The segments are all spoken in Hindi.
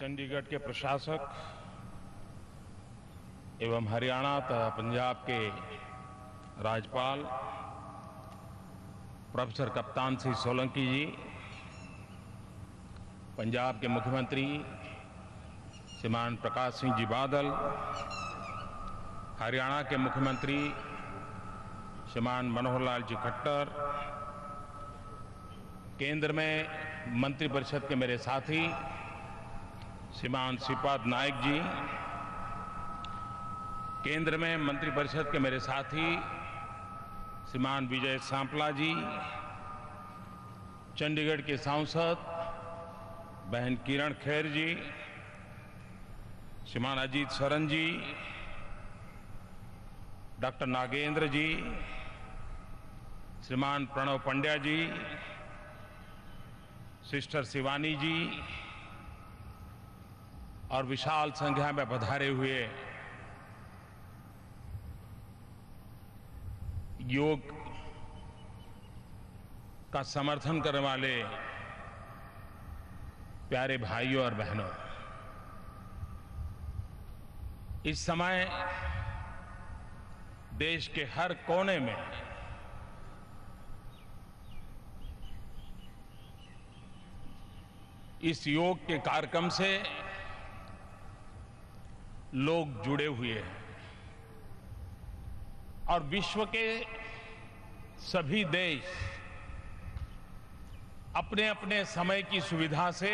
चंडीगढ़ के प्रशासक एवं हरियाणा तथा पंजाब के राज्यपाल प्रोफेसर कप्तान सिंह सोलंकी जी, पंजाब के मुख्यमंत्री श्रीमान प्रकाश सिंह जी बादल, हरियाणा के मुख्यमंत्री श्रीमान मनोहर लाल जी खट्टर, केंद्र में मंत्रिपरिषद के मेरे साथी श्रीमान श्रीपाद नायक जी, केंद्र में मंत्रिपरिषद के मेरे साथी श्रीमान विजय सांपला जी, चंडीगढ़ के सांसद बहन किरण खेर जी, श्रीमान अजीत शरण जी, डॉक्टर नागेंद्र जी, श्रीमान प्रणव पंड्या जी, सिस्टर शिवानी जी और विशाल संख्या में पधारे हुए योग का समर्थन करने वाले प्यारे भाइयों और बहनों, इस समय देश के हर कोने में इस योग के कार्यक्रम से लोग जुड़े हुए हैं और विश्व के सभी देश अपने अपने समय की सुविधा से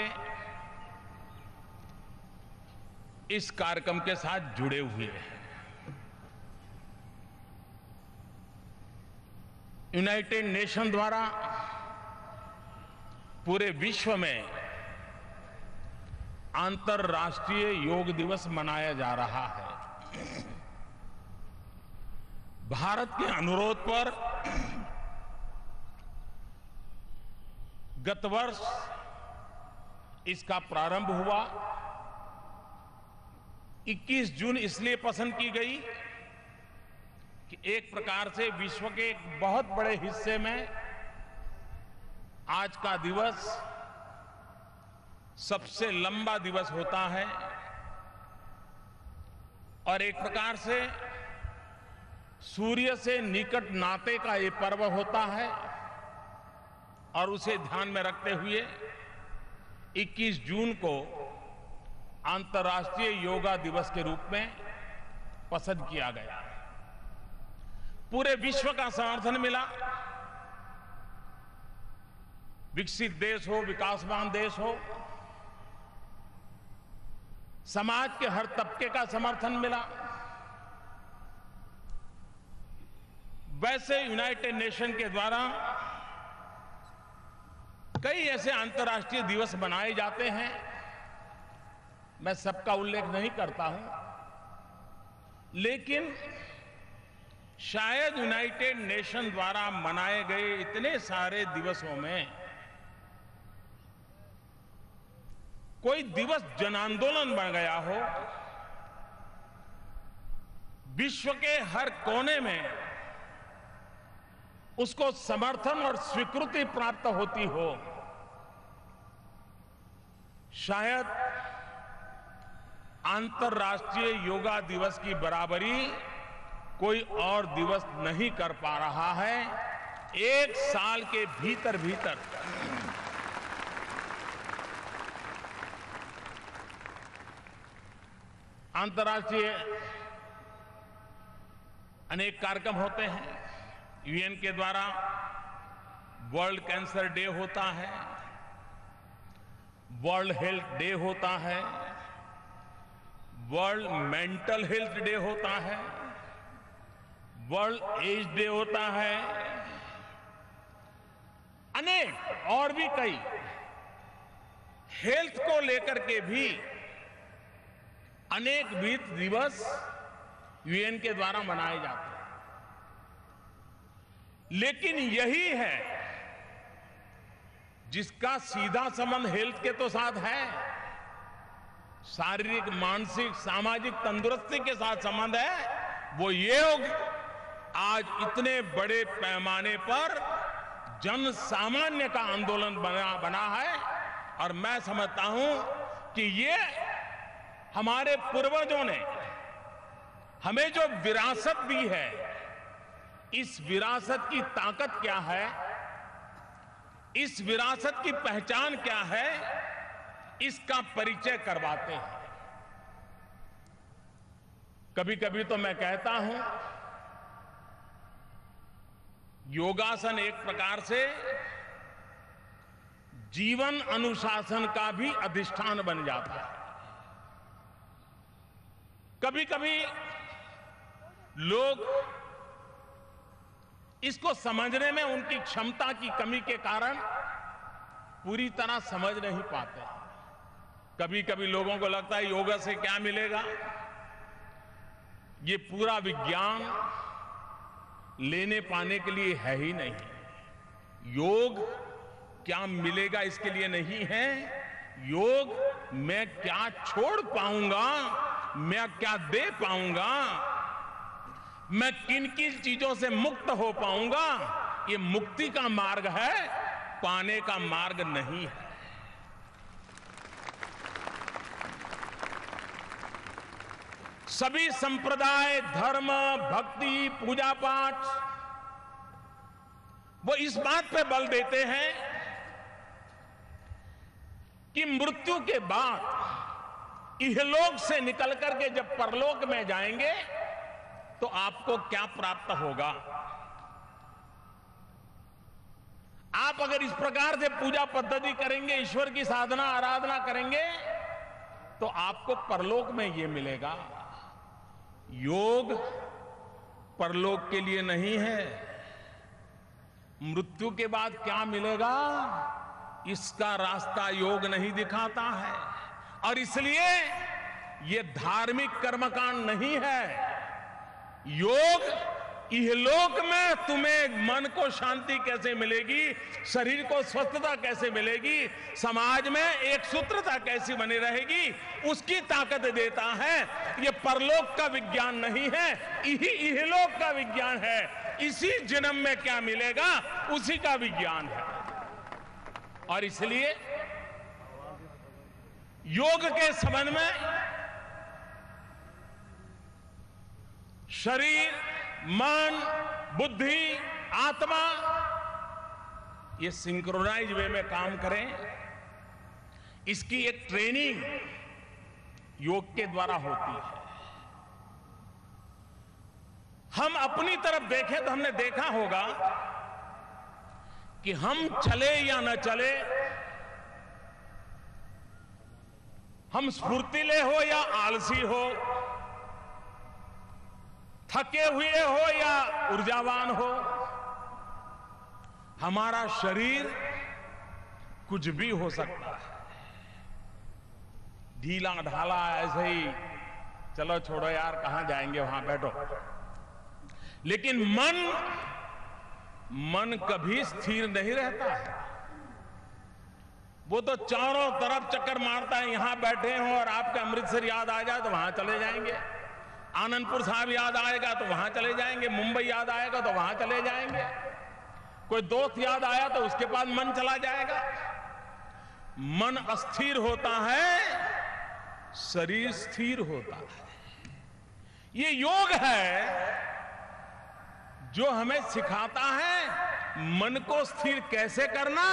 इस कार्यक्रम के साथ जुड़े हुए हैं। यूनाइटेड नेशन द्वारा पूरे विश्व में अंतर्राष्ट्रीय योग दिवस मनाया जा रहा है। भारत के अनुरोध पर गत वर्ष इसका प्रारंभ हुआ। 21 जून इसलिए पसंद की गई कि एक प्रकार से विश्व के एक बहुत बड़े हिस्से में आज का दिवस सबसे लंबा दिवस होता है और एक प्रकार से सूर्य से निकट नाते का ये पर्व होता है और उसे ध्यान में रखते हुए 21 जून को अंतर्राष्ट्रीय योगा दिवस के रूप में पसंद किया गया। पूरे विश्व का समर्थन मिला। विकसित देश हो, विकासमान देश हो, समाज के हर तबके का समर्थन मिला। वैसे यूनाइटेड नेशन के द्वारा कई ऐसे अंतर्राष्ट्रीय दिवस मनाए जाते हैं, मैं सबका उल्लेख नहीं करता हूं, लेकिन शायद यूनाइटेड नेशन द्वारा मनाए गए इतने सारे दिवसों में कोई दिवस जन आंदोलन बन गया हो, विश्व के हर कोने में उसको समर्थन और स्वीकृति प्राप्त होती हो। शायद अंतर्राष्ट्रीय योगा दिवस की बराबरी कोई और दिवस नहीं कर पा रहा है। एक साल के भीतर भीतर अंतर्राष्ट्रीय अनेक कार्यक्रम होते हैं। यूएन के द्वारा वर्ल्ड कैंसर डे होता है, वर्ल्ड हेल्थ डे होता है, वर्ल्ड मेंटल हेल्थ डे होता है, वर्ल्ड एज डे होता है, अनेक और भी कई हेल्थ को लेकर के भी अनेक दिवस यूएन के द्वारा मनाए जाते हैं। लेकिन यही है जिसका सीधा संबंध हेल्थ के तो साथ है, शारीरिक, मानसिक, सामाजिक तंदुरुस्ती के साथ संबंध है, वो योग आज इतने बड़े पैमाने पर जन सामान्य का आंदोलन बना है। और मैं समझता हूं कि ये हमारे पूर्वजों ने हमें जो विरासत दी है, इस विरासत की ताकत क्या है, इस विरासत की पहचान क्या है, इसका परिचय करवाते हैं। कभी कभी तो मैं कहता हूं, योगासन एक प्रकार से जीवन अनुशासन का भी अधिष्ठान बन जाता है। कभी कभी लोग इसको समझने में उनकी क्षमता की कमी के कारण पूरी तरह समझ नहीं पाते। कभी कभी लोगों को लगता है योगा से क्या मिलेगा, ये पूरा विज्ञान लेने पाने के लिए है ही नहीं। योग क्या मिलेगा इसके लिए नहीं है, योग मैं क्या छोड़ पाऊंगा, मैं क्या दे पाऊंगा, मैं किन किन चीजों से मुक्त हो पाऊंगा, ये मुक्ति का मार्ग है, पाने का मार्ग नहीं है। सभी संप्रदाय, धर्म, भक्ति, पूजा पाठ वो इस बात पे बल देते हैं कि मृत्यु के बाद इहलोक से निकल करके जब परलोक में जाएंगे तो आपको क्या प्राप्त होगा। आप अगर इस प्रकार से पूजा पद्धति करेंगे, ईश्वर की साधना आराधना करेंगे, तो आपको परलोक में यह मिलेगा। योग परलोक के लिए नहीं है। मृत्यु के बाद क्या मिलेगा, इसका रास्ता योग नहीं दिखाता है। और इसलिए यह धार्मिक कर्मकांड नहीं है। योग इहलोक में तुम्हें मन को शांति कैसे मिलेगी, शरीर को स्वस्थता कैसे मिलेगी, समाज में एक सूत्रता कैसी बनी रहेगी, उसकी ताकत देता है। ये परलोक का विज्ञान नहीं है, इहलोक का विज्ञान है। इसी जन्म में क्या मिलेगा, उसी का विज्ञान है। और इसलिए योग के संबंध में शरीर, मन, बुद्धि, आत्मा ये सिंक्रोनाइज वे में काम करें, इसकी एक ट्रेनिंग योग के द्वारा होती है। हम अपनी तरफ देखें तो हमने देखा होगा कि हम चले या न चले, हम स्फूर्तिले हो या आलसी हो, थके हुए हो या ऊर्जावान हो, हमारा शरीर कुछ भी हो सकता है। ढीला ढाला ऐसे ही चलो छोड़ो यार, कहां जाएंगे, वहां बैठो। लेकिन मन कभी स्थिर नहीं रहता है। वो तो चारों तरफ चक्कर मारता है। यहां बैठे हो और आपका अमृतसर याद आ जाए तो वहां चले जाएंगे, आनंदपुर साहब याद आएगा तो वहां चले जाएंगे, मुंबई याद आएगा तो वहां चले जाएंगे, कोई दोस्त याद आया तो उसके पास मन चला जाएगा। मन अस्थिर होता है, शरीर स्थिर होता है। ये योग है जो हमें सिखाता है मन को स्थिर कैसे करना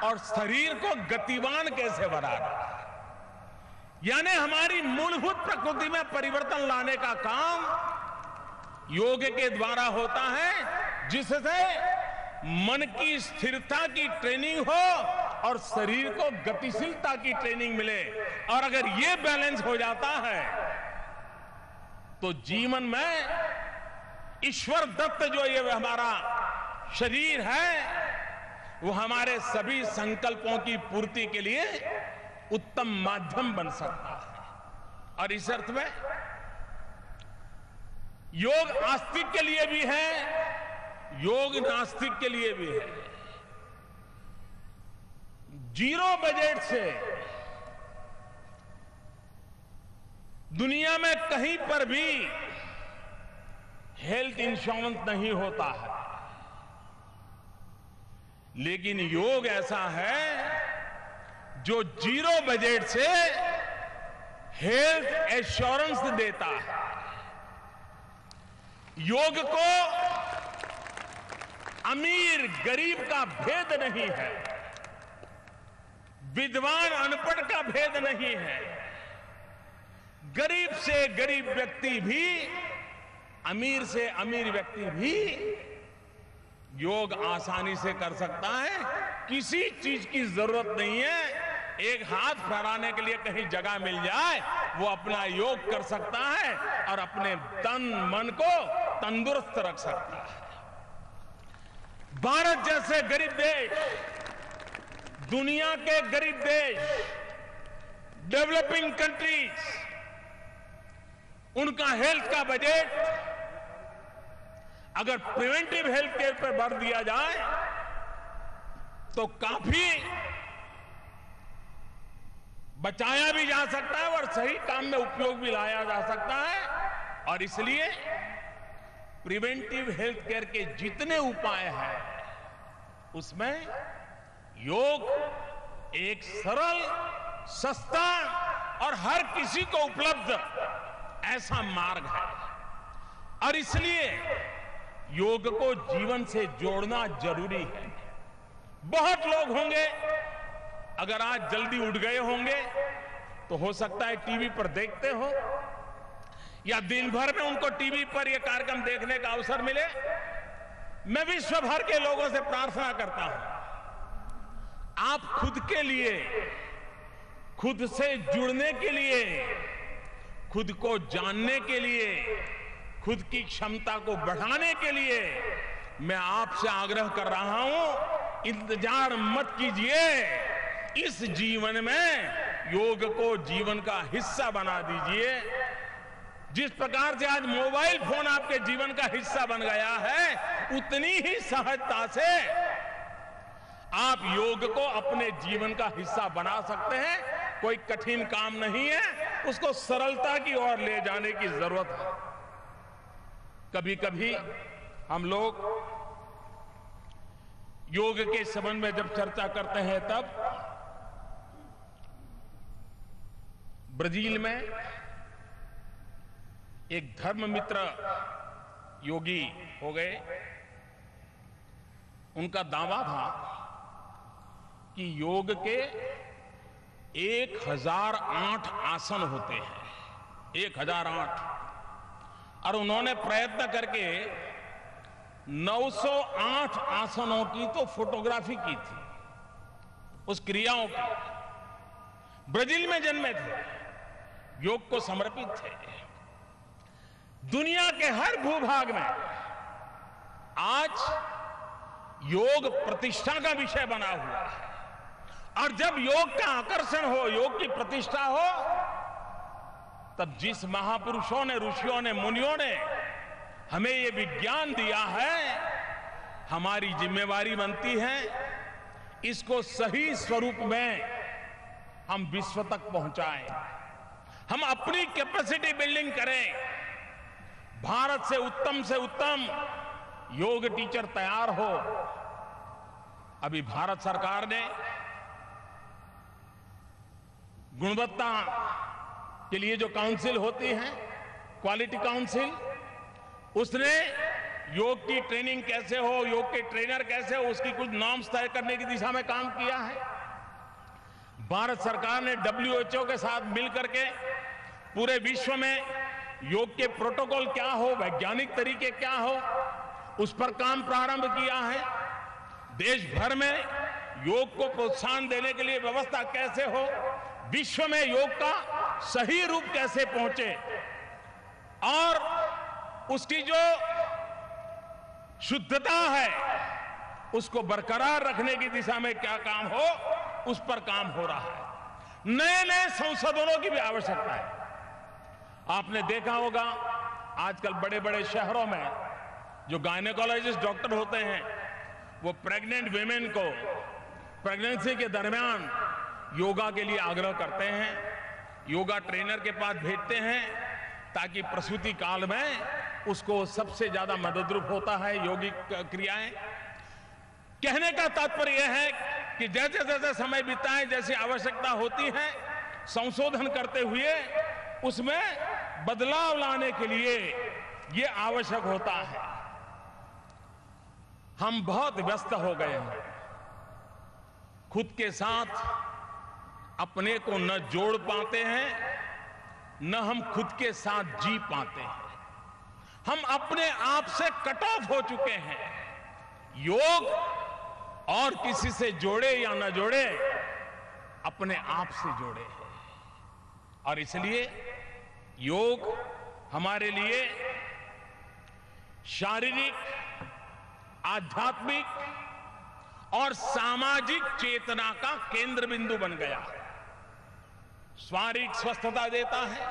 और शरीर को गतिवान कैसे बनाना। यानी हमारी मूलभूत प्रकृति में परिवर्तन लाने का काम योग के द्वारा होता है, जिससे मन की स्थिरता की ट्रेनिंग हो और शरीर को गतिशीलता की ट्रेनिंग मिले। और अगर ये बैलेंस हो जाता है तो जीवन में ईश्वर दत्त जो ये हमारा शरीर है, वो हमारे सभी संकल्पों की पूर्ति के लिए उत्तम माध्यम बन सकता है। और इस अर्थ में योग आस्तिक के लिए भी है, योग नास्तिक के लिए भी है। जीरो बजट से दुनिया में कहीं पर भी हेल्थ इंश्योरेंस नहीं होता है, लेकिन योग ऐसा है जो जीरो बजट से हेल्थ एश्योरेंस देता है। योग को अमीर गरीब का भेद नहीं है, विद्वान अनपढ़ का भेद नहीं है। गरीब से गरीब व्यक्ति भी, अमीर से अमीर व्यक्ति भी योग आसानी से कर सकता है। किसी चीज की जरूरत नहीं है। एक हाथ फहराने के लिए कहीं जगह मिल जाए, वो अपना योग कर सकता है और अपने तन मन को तंदुरुस्त रख सकता है। भारत जैसे गरीब देश, दुनिया के गरीब देश, डेवलपिंग कंट्रीज, उनका हेल्थ का बजट अगर प्रिवेंटिव हेल्थ केयर पर भर दिया जाए तो काफी बचाया भी जा सकता है और सही काम में उपयोग भी लाया जा सकता है। और इसलिए प्रिवेंटिव हेल्थ केयर के जितने उपाय हैं उसमें योग एक सरल, सस्ता और हर किसी को उपलब्ध ऐसा मार्ग है। और इसलिए योग को जीवन से जोड़ना जरूरी है। बहुत लोग होंगे, अगर आज जल्दी उठ गए होंगे तो हो सकता है टीवी पर देखते हो या दिन भर में उनको टीवी पर यह कार्यक्रम देखने का अवसर मिले। मैं विश्व भर के लोगों से प्रार्थना करता हूं, आप खुद के लिए, खुद से जुड़ने के लिए, खुद को जानने के लिए, खुद की क्षमता को बढ़ाने के लिए मैं आपसे आग्रह कर रहा हूं, इंतजार मत कीजिए। इस जीवन में योग को जीवन का हिस्सा बना दीजिए। जिस प्रकार से आज मोबाइल फोन आपके जीवन का हिस्सा बन गया है, उतनी ही सहजता से आप योग को अपने जीवन का हिस्सा बना सकते हैं। कोई कठिन काम नहीं है, उसको सरलता की ओर ले जाने की जरूरत है। कभी कभी हम लोग योग के संबंध में जब चर्चा करते हैं तब ब्राजील में एक धर्ममित्र योगी हो गए। उनका दावा था कि योग के 1008 आसन होते हैं, 1008, और उन्होंने प्रयत्न करके 908 आसनों की तो फोटोग्राफी की थी, उस क्रियाओं की। ब्राजील में जन्मे थे, योग को समर्पित थे। दुनिया के हर भूभाग में आज योग प्रतिष्ठा का विषय बना हुआ है। और जब योग का आकर्षण हो, योग की प्रतिष्ठा हो, तब जिस महापुरुषों ने, ऋषियों ने, मुनियों ने हमें ये विज्ञान दिया है, हमारी जिम्मेवारी बनती है इसको सही स्वरूप में हम विश्व तक पहुंचाएं। हम अपनी कैपेसिटी बिल्डिंग करें। भारत से उत्तम योग टीचर तैयार हो। अभी भारत सरकार ने गुणवत्ता के लिए जो काउंसिल होती है, क्वालिटी काउंसिल, उसने योग की ट्रेनिंग कैसे हो, योग के ट्रेनर कैसे हो, उसकी कुछ नॉर्म्स तय करने की दिशा में काम किया है। भारत सरकार ने WHO के साथ मिलकर के पूरे विश्व में योग के प्रोटोकॉल क्या हो, वैज्ञानिक तरीके क्या हो, उस पर काम प्रारंभ किया है। देश भर में योग को प्रोत्साहन देने के लिए व्यवस्था कैसे हो, विश्व में योग का सही रूप कैसे पहुंचे और उसकी जो शुद्धता है उसको बरकरार रखने की दिशा में क्या काम हो, उस पर काम हो रहा है। नए नए संशोधनों की भी आवश्यकता है। आपने देखा होगा आजकल बड़े बड़े शहरों में जो गायनेकोलॉजिस्ट डॉक्टर होते हैं, वो प्रेग्नेंट विमेन को प्रेगनेंसी के दरमियान योगा के लिए आग्रह करते हैं, योगा ट्रेनर के पास भेजते हैं ताकि प्रसूति काल में उसको सबसे ज्यादा मददरूप होता है योगिक क्रियाएं। कहने का तात्पर्य यह है कि जैसे जैसे समय बीतता है, जैसी आवश्यकता होती है, संशोधन करते हुए उसमें बदलाव लाने के लिए यह आवश्यक होता है। हम बहुत व्यस्त हो गए हैं, खुद के साथ अपने को न जोड़ पाते हैं, न हम खुद के साथ जी पाते हैं। हम अपने आप से कट ऑफ हो चुके हैं। योग और किसी से जोड़े या न जोड़े, अपने आप से जोड़े हैं। और इसलिए योग हमारे लिए शारीरिक, आध्यात्मिक और सामाजिक चेतना का केंद्र बिंदु बन गया है। शारीरिक स्वस्थता देता है,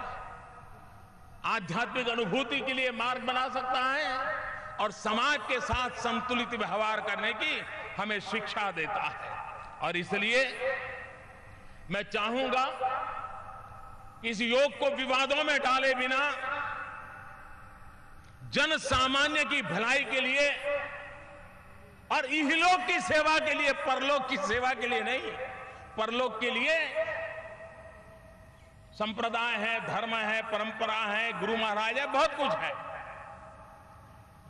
आध्यात्मिक अनुभूति के लिए मार्ग बना सकता है और समाज के साथ संतुलित व्यवहार करने की हमें शिक्षा देता है। और इसलिए मैं चाहूंगा कि इस योग को विवादों में डाले बिना जन सामान्य की भलाई के लिए और इहलोक की सेवा के लिए, परलोक की सेवा के लिए नहीं, परलोक के लिए संप्रदाय है, धर्म है, परंपरा है, गुरु महाराज है, बहुत कुछ है।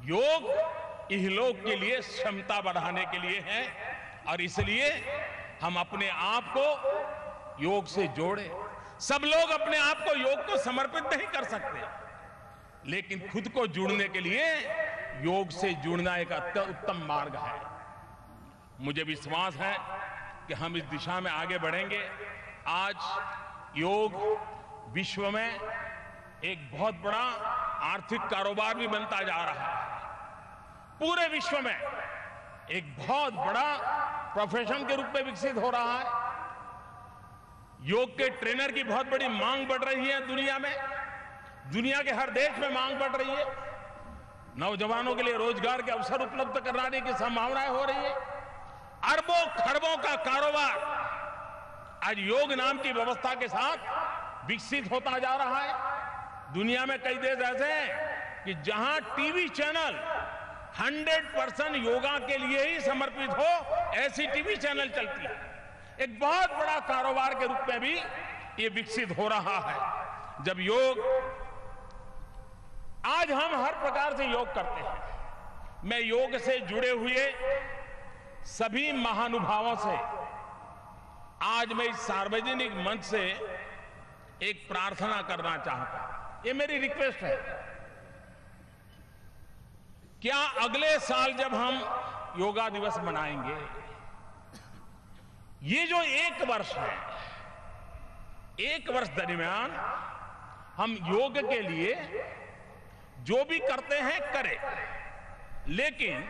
योग इहलोक के लिए क्षमता बढ़ाने के लिए है और इसलिए हम अपने आप को योग से जोड़े। सब लोग अपने आप को योग को समर्पित नहीं कर सकते, लेकिन खुद को जुड़ने के लिए योग से जुड़ना एक उत्तम मार्ग है। मुझे विश्वास है कि हम इस दिशा में आगे बढ़ेंगे। आज योग विश्व में एक बहुत बड़ा आर्थिक कारोबार भी बनता जा रहा है। पूरे विश्व में एक बहुत बड़ा प्रोफेशन के रूप में विकसित हो रहा है। योग के ट्रेनर की बहुत बड़ी मांग बढ़ रही है दुनिया में, दुनिया के हर देश में मांग बढ़ रही है। नौजवानों के लिए रोजगार के अवसर उपलब्ध कराने की संभावनाएं हो रही है। अरबों खरबों का कारोबार आज योग नाम की व्यवस्था के साथ विकसित होता जा रहा है। दुनिया में कई देश ऐसे हैं कि जहां टीवी चैनल 100% योगा के लिए ही समर्पित हो, ऐसी टीवी चैनल चलती है। एक बहुत बड़ा कारोबार के रूप में भी ये विकसित हो रहा है। जब योग, आज हम हर प्रकार से योग करते हैं। मैं योग से जुड़े हुए सभी महानुभावों से आज मैं इस सार्वजनिक मंच से एक प्रार्थना करना चाहता हूं। ये मेरी रिक्वेस्ट है। क्या अगले साल जब हम योगा दिवस मनाएंगे, ये जो एक वर्ष है, एक वर्ष दरमियान हम योग के लिए जो भी करते हैं करें, लेकिन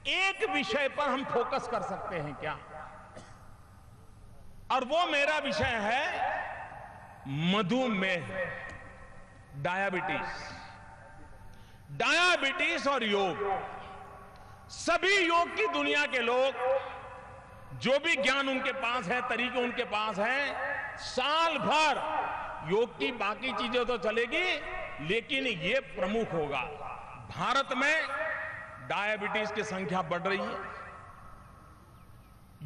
एक विषय पर हम फोकस कर सकते हैं क्या? और वो मेरा विषय है मधुमेह, डायबिटीज। डायबिटीज और योग, सभी योग की दुनिया के लोग, जो भी ज्ञान उनके पास है, तरीके उनके पास हैं, साल भर योग की बाकी चीजें तो चलेगी, लेकिन ये प्रमुख होगा। भारत में डायबिटीज की संख्या बढ़ रही है।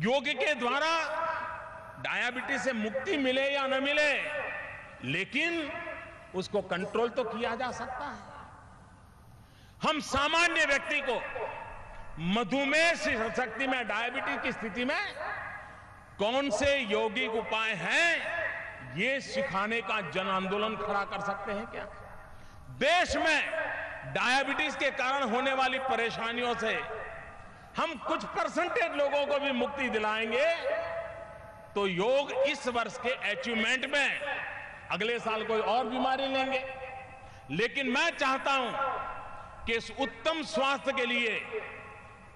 योग के द्वारा डायबिटीज से मुक्ति मिले या न मिले, लेकिन उसको कंट्रोल तो किया जा सकता है। हम सामान्य व्यक्ति को मधुमेह शक्ति में, डायबिटीज की स्थिति में कौन से यौगिक उपाय हैं, ये सिखाने का जन आंदोलन खड़ा कर सकते हैं क्या? देश में डायबिटीज के कारण होने वाली परेशानियों से हम कुछ परसेंटेज लोगों को भी मुक्ति दिलाएंगे, तो योग इस वर्ष के अचीवमेंट में अगले साल कोई और बीमारी लेंगे। लेकिन मैं चाहता हूं कि इस उत्तम स्वास्थ्य के लिए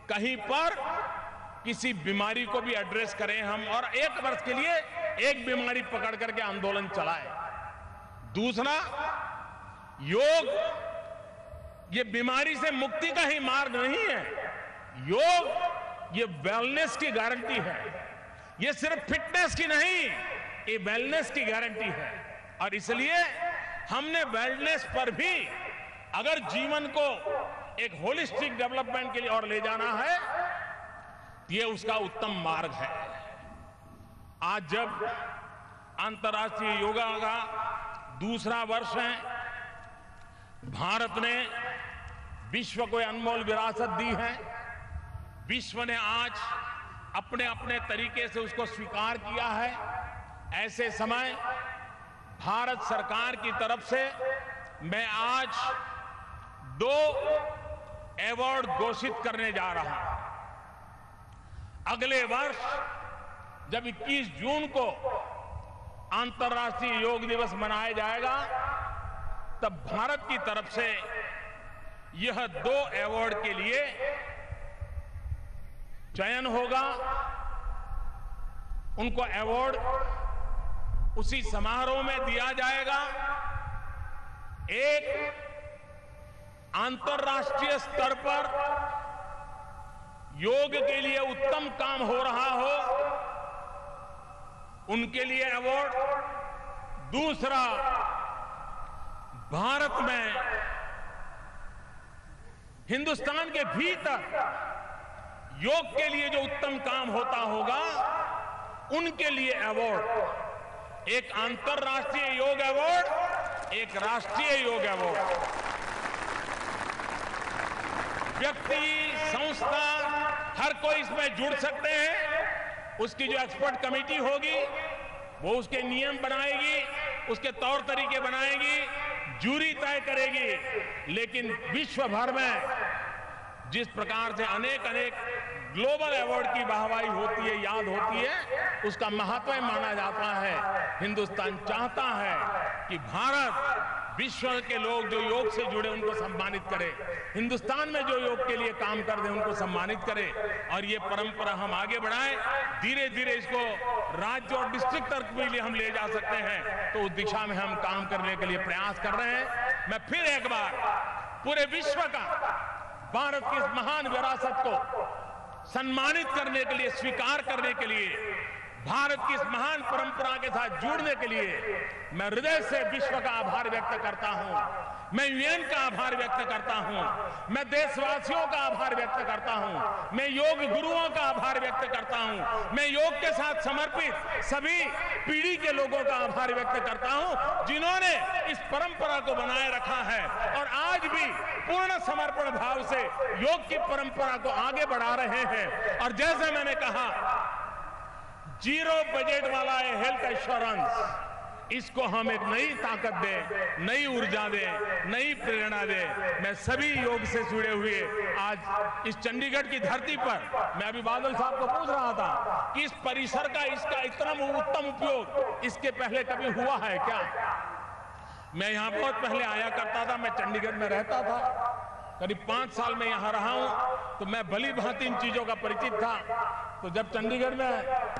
कहीं पर किसी बीमारी को भी एड्रेस करें हम, और एक वर्ष के लिए एक बीमारी पकड़ करके आंदोलन चलाएं। दूसरा, योग ये बीमारी से मुक्ति का ही मार्ग नहीं है। योग ये वेलनेस की गारंटी है। ये सिर्फ फिटनेस की नहीं, ये वेलनेस की गारंटी है। और इसलिए हमने वेलनेस पर भी अगर जीवन को एक होलिस्टिक डेवलपमेंट के लिए और ले जाना है, ये उसका उत्तम मार्ग है। आज जब अंतर्राष्ट्रीय योगा का दूसरा वर्ष है। भारत ने विश्व को अनमोल विरासत दी है। विश्व ने आज अपने अपने तरीके से उसको स्वीकार किया है। ऐसे समय भारत सरकार की तरफ से मैं आज 2 अवार्ड घोषित करने जा रहा हूं। अगले वर्ष जब 21 जून को अंतर्राष्ट्रीय योग दिवस मनाया जाएगा, तब भारत की तरफ से यह 2 अवार्ड के लिए चयन होगा। उनको अवार्ड उसी समारोह में दिया जाएगा। एक अंतर्राष्ट्रीय स्तर पर योग के लिए उत्तम काम हो रहा हो, उनके लिए अवार्ड। दूसरा, भारत में हिंदुस्तान के भीतर योग के लिए जो उत्तम काम होता होगा, उनके लिए अवार्ड। एक अंतर्राष्ट्रीय योग अवार्ड, एक राष्ट्रीय योग अवार्ड। व्यक्ति, संस्था, हर कोई इसमें जुड़ सकते हैं। उसकी जो एक्सपर्ट कमेटी होगी वो उसके नियम बनाएगी, उसके तौर तरीके बनाएगी, जूरी तय करेगी। लेकिन विश्व भर में जिस प्रकार से अनेक ग्लोबल अवार्ड की वाहवाही होती है, याद होती है, उसका महत्व माना जाता है। हिंदुस्तान चाहता है कि भारत विश्व के लोग जो योग से जुड़े उनको सम्मानित करे, हिंदुस्तान में जो योग के लिए काम कर रहे हैं उनको सम्मानित करे, और ये परंपरा हम आगे बढ़ाएं। धीरे धीरे इसको राज्य और डिस्ट्रिक्ट तक भी हम ले जा सकते हैं, तो उस दिशा में हम काम करने के लिए प्रयास कर रहे हैं। मैं फिर एक बार पूरे विश्व का भारत की इस महान विरासत को सम्मानित करने के लिए, स्वीकार करने के लिए, भारत की इस महान परंपरा के साथ जुड़ने के लिए मैं हृदय से विश्व का आभार व्यक्त करता हूं। मैं यूएन का आभार व्यक्त करता हूं। मैं देशवासियों का आभार व्यक्त करता हूं। मैं योग गुरुओं का आभार व्यक्त करता हूं। मैं योग के साथ समर्पित सभी पीढ़ी के लोगों का आभार व्यक्त करता हूं, जिन्होंने इस परंपरा को बनाए रखा है और आज भी पूर्ण समर्पण भाव से योग की परंपरा को आगे बढ़ा रहे हैं। और जैसे मैंने कहा, 0 बजट वाला हेल्थ एश्योरेंस, इसको हम एक नई ताकत दें, नई ऊर्जा दें, नई प्रेरणा दें। मैं सभी योग से जुड़े हुए आज इस चंडीगढ़ की धरती पर, मैं अभी बादल साहब को पूछ रहा था कि इस परिसर का, इसका इतना उत्तम उपयोग इसके पहले कभी हुआ है क्या? मैं यहां बहुत पहले आया करता था। मैं चंडीगढ़ में रहता था, करीब 5 साल में यहां रहा हूं, तो मैं भली भांति इन चीजों का परिचित था। तो जब चंडीगढ़ में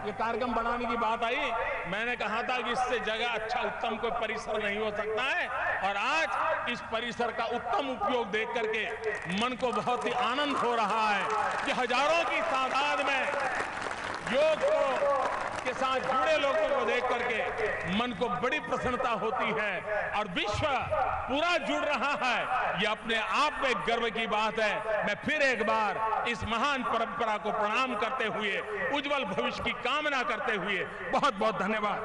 ये कार्यक्रम बनाने की बात आई, मैंने कहा था कि इससे जगह अच्छा उत्तम कोई परिसर नहीं हो सकता है। और आज इस परिसर का उत्तम उपयोग देख करके मन को बहुत ही आनंद हो रहा है कि हजारों की तादाद में योग के साथ जुड़े लोगों को देख करके मन को बड़ी प्रसन्नता होती है। और विश्व पूरा जुड़ रहा है, ये अपने आप में गर्व की बात है। मैं फिर एक बार इस महान परंपरा को प्रणाम करते हुए, उज्जवल भविष्य की कामना करते हुए बहुत बहुत धन्यवाद।